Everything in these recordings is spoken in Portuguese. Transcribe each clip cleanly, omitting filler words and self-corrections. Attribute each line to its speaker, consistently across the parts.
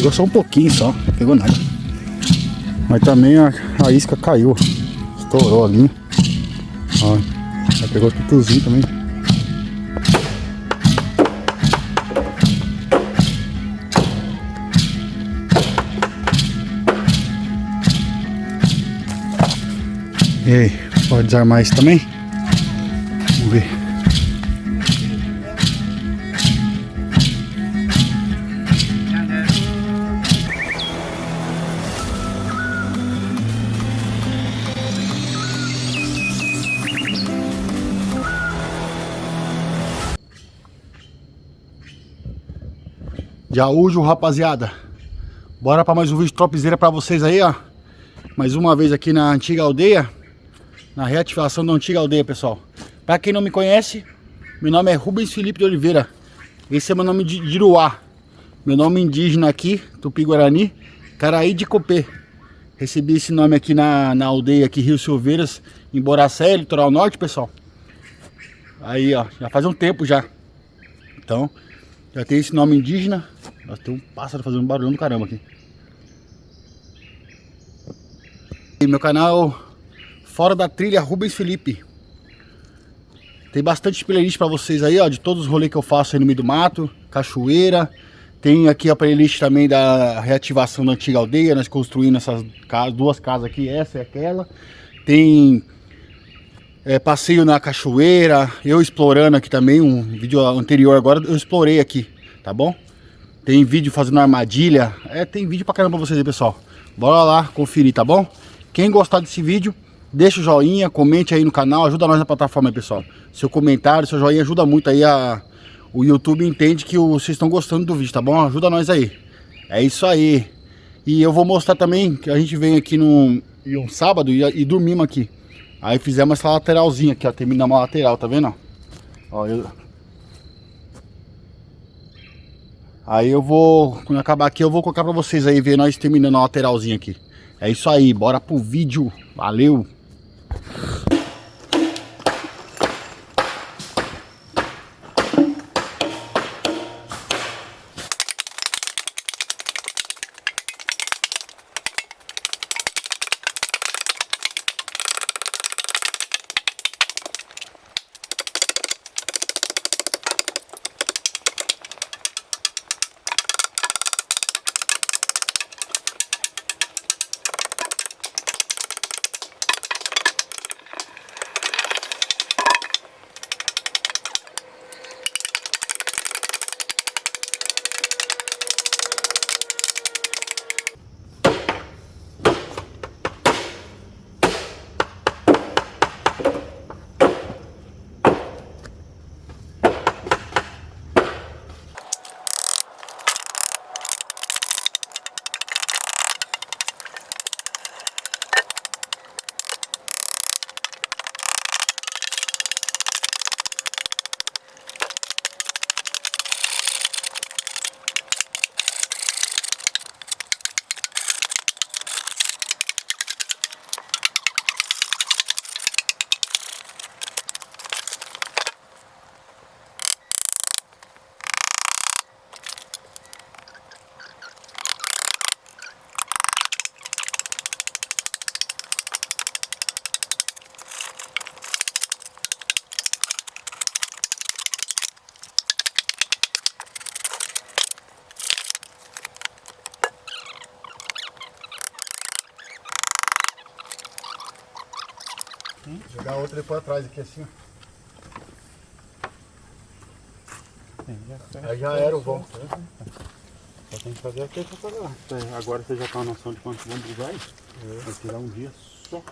Speaker 1: Pegou só um pouquinho só, não pegou nada. Mas também a isca caiu. Estourou ali. Ó, já pegou tutuzinho também. E aí, pode desarmar isso também? Vamos ver. Jaújo, rapaziada. Bora para mais um vídeo topzera para vocês aí, ó. Mais uma vez aqui na antiga aldeia. Na reativação da antiga aldeia, pessoal. Para quem não me conhece, meu nome é Rubens Felipe de Oliveira. Esse é meu nome de Iruá. Meu nome indígena aqui, Tupi-Guarani, Caraí de Copê. Recebi esse nome aqui na aldeia aqui, Rio Silveiras, em Boracé, litoral norte, pessoal. Aí, ó, já faz um tempo já. Então, já tem esse nome indígena. Nossa, tem um pássaro fazendo um barulho do caramba aqui. E meu canal Fora da Trilha Rubens Felipe. Tem bastante playlist pra vocês aí, ó, de todos os rolês que eu faço aí no meio do mato, cachoeira. Tem aqui a playlist também da reativação da antiga aldeia, nós construindo essas duas casas aqui, essa e aquela. Tem passeio na cachoeira, eu explorando aqui também, um vídeo anterior agora eu explorei aqui, tá bom? Tem vídeo fazendo armadilha, tem vídeo pra caramba pra vocês aí, pessoal. Bora lá conferir, tá bom? Quem gostar desse vídeo, deixa o joinha, comente aí no canal, ajuda nós na plataforma aí, pessoal. Seu comentário, seu joinha ajuda muito aí, o YouTube entende que vocês estão gostando do vídeo, tá bom? Ajuda nós aí. É isso aí. E eu vou mostrar também que a gente veio aqui em um sábado e dormimos aqui. Aí fizemos essa lateralzinha aqui, ó, terminamos a lateral, tá vendo? Ó, Aí eu vou, quando acabar aqui, eu vou colocar pra vocês aí, ver nós terminando a lateralzinha aqui. É isso aí, bora pro vídeo. Valeu! Jogar outra depois atrás aqui assim, ó. Aí já era o vão.
Speaker 2: Só tem que fazer aqui pra pagar. Agora você já tem uma noção de quanto vamos usar isso. Vai tirar um dia só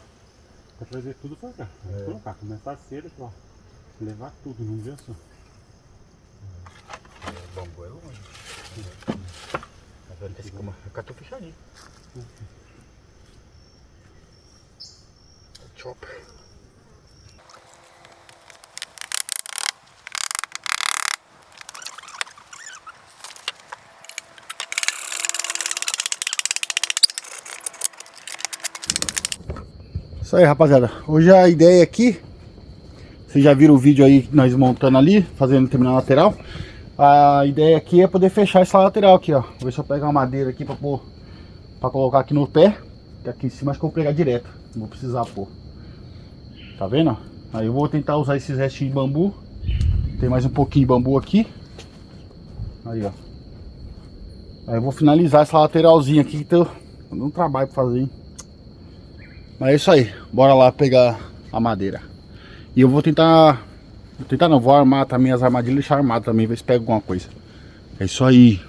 Speaker 2: pra trazer tudo pra cá. Colocar, começar cedo pra levar tudo num dia só.
Speaker 1: O bambu é longe. Esse cá tô fechadinho. Chopper. Isso aí, rapaziada. Hoje a ideia aqui, vocês já viram o vídeo aí nós montando ali, terminando a lateral. A ideia aqui é poder fechar essa lateral aqui, ó. Vou ver se eu pego uma madeira aqui pra pôr, pra colocar aqui no pé. Que aqui em cima acho que eu vou pregar direto. Não vou precisar pôr. Tá vendo? Aí eu vou tentar usar esses restinhos de bambu. Tem mais um pouquinho de bambu aqui. Aí, ó. Aí eu vou finalizar essa lateralzinha aqui que tem um trabalho pra fazer, hein? Mas é isso aí. Bora lá pegar a madeira. E eu vou tentar... não, vou armar também as armadilhas e deixar armado também, ver se pega alguma coisa. É isso aí.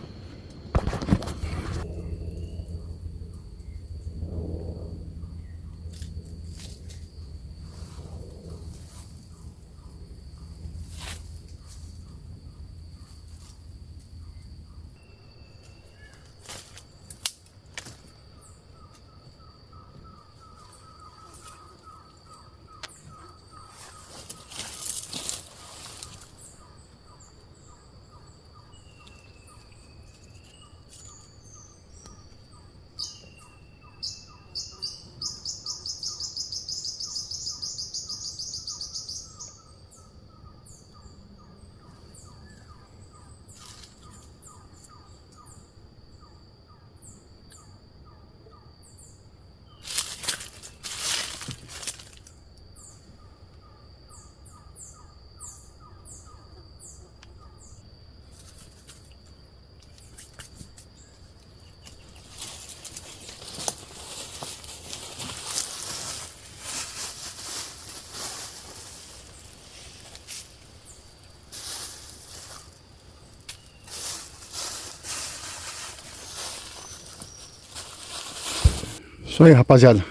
Speaker 1: Isso aí, rapaziada.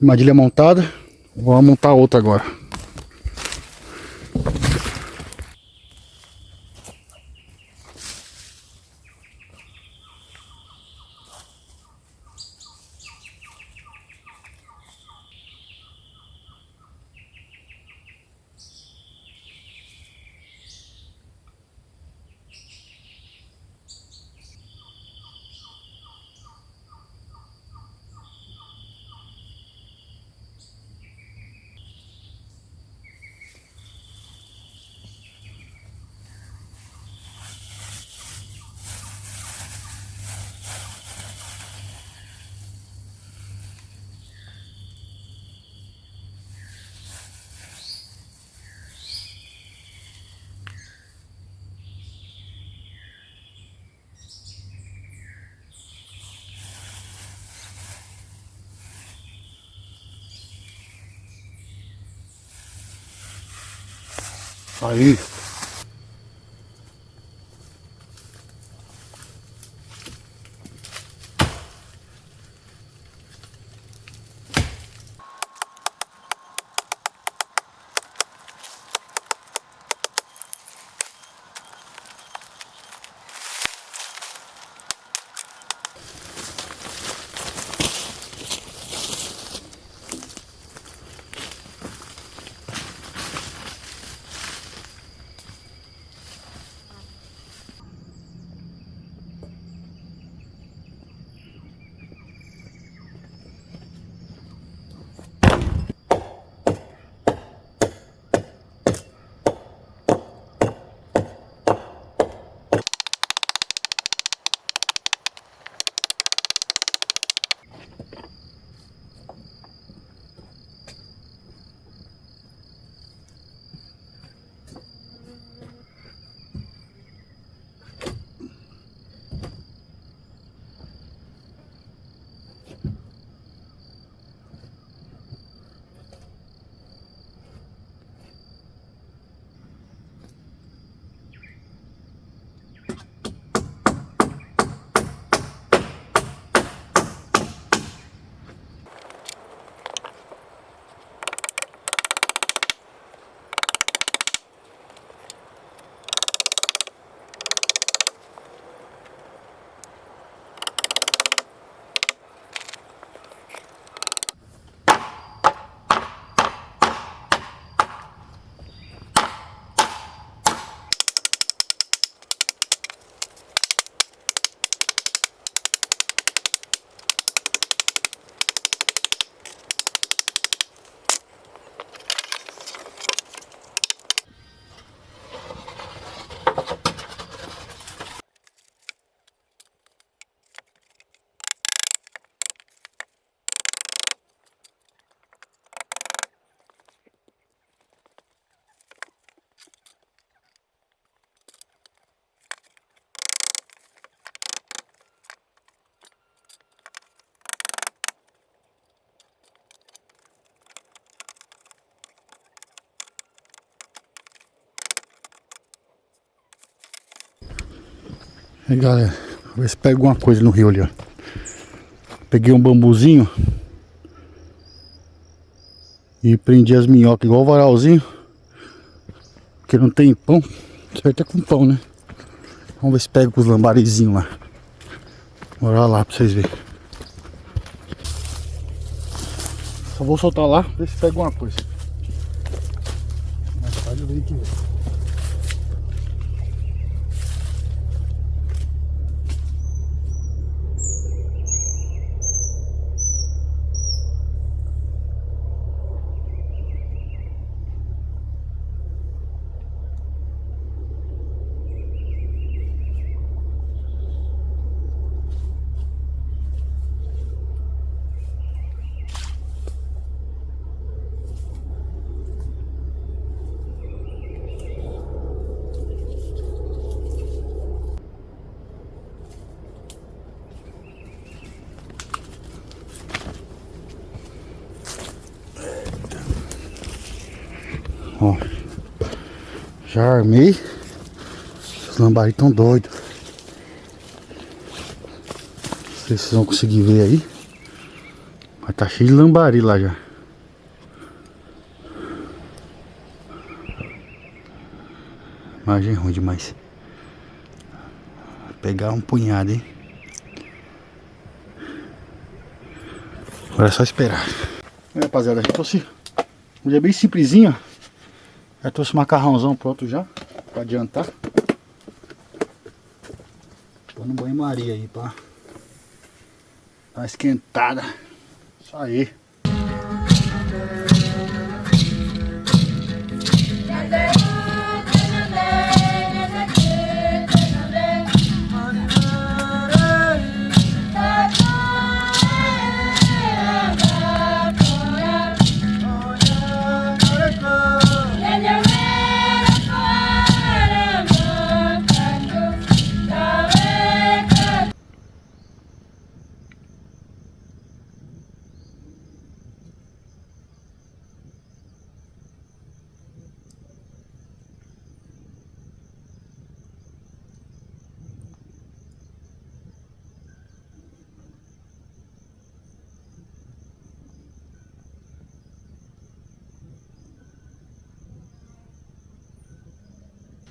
Speaker 1: Armadilha montada. Vou montar outra agora. Aí. Aí galera, vou ver se pega alguma coisa no rio ali, ó. Peguei um bambuzinho e prendi as minhocas igual o varalzinho, porque não tem pão. Certo é com pão, né? Vamos ver se pega com os lambarizinhos lá. Bora lá pra vocês verem. Só vou soltar lá, ver se pega alguma coisa. Mais tarde eu venho aqui ver. Ó, já armei. Os lambari tão doidos. Não sei se vocês vão conseguir ver aí, mas tá cheio de lambari lá já. Imagem ruim demais. Vou pegar um punhado, hein. Agora é só esperar. Aí, rapaziada, a gente trouxe um dia bem simplesinho. Já trouxe o macarrãozão pronto já, pra adiantar. Tô no banho-maria aí, pra dar uma esquentada. Isso aí.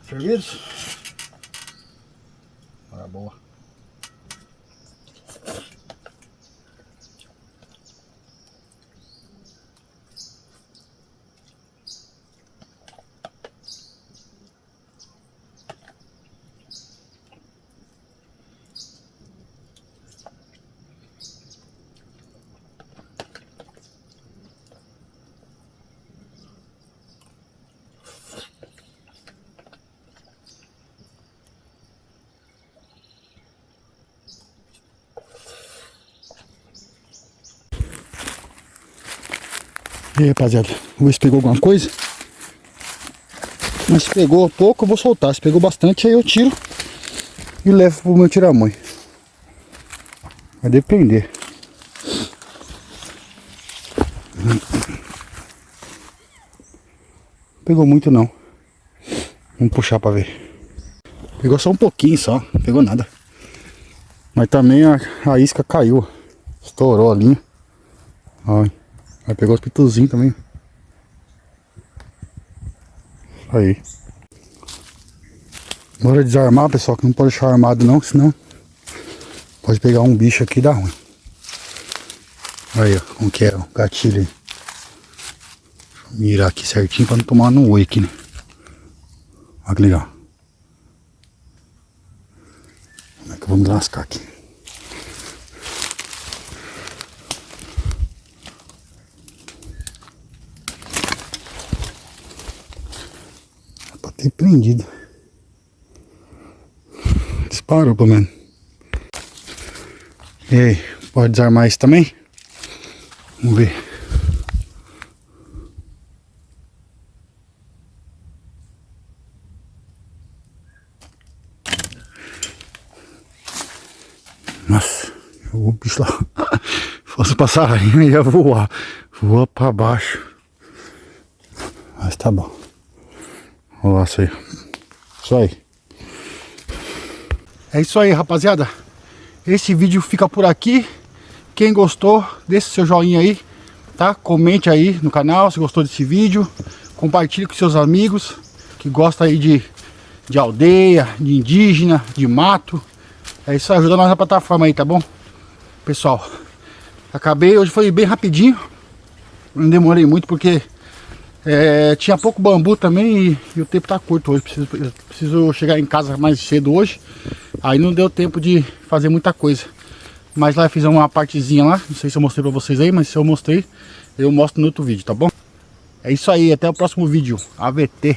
Speaker 1: Servidos? Hora boa. E aí, rapaziada, vou ver se pegou alguma coisa. Mas se pegou pouco eu vou soltar. Se pegou bastante aí eu tiro e levo pro meu tiramonho. Vai depender. Pegou muito não. Vamos puxar pra ver. Pegou só um pouquinho só, não pegou nada. Mas também a isca caiu. Estourou a linha. Olha. Aí pegou os pituzinhos também. Aí. Bora desarmar, pessoal, que não pode deixar armado não, senão pode pegar um bicho aqui e dar ruim. Aí, ó, como que é o gatilho aí. Deixa eu mirar aqui certinho pra não tomar no oi aqui, né? Olha que legal. Como é que eu vou me lascar aqui? Ter prendido. Disparou pelo menos. E aí, pode desarmar isso também? Vamos ver. Nossa, o bicho lá. Se fosse passarinho ia voar. Voa pra baixo. Mas tá bom. Olha lá, isso aí. Isso aí. É isso aí, rapaziada. Esse vídeo fica por aqui. Quem gostou, deixe seu joinha aí, tá? Comente aí no canal se gostou desse vídeo. Compartilhe com seus amigos que gostam aí de aldeia, de indígena, de mato. É isso aí, ajuda nós na plataforma aí, tá bom? Pessoal, acabei, hoje foi bem rapidinho. Não demorei muito porque tinha pouco bambu também e o tempo tá curto hoje. Preciso chegar em casa mais cedo hoje. Aí não deu tempo de fazer muita coisa. Mas lá eu fiz uma partezinha lá. Não sei se eu mostrei pra vocês aí, mas se eu mostrei, eu mostro no outro vídeo, tá bom? É isso aí, até o próximo vídeo. AVT.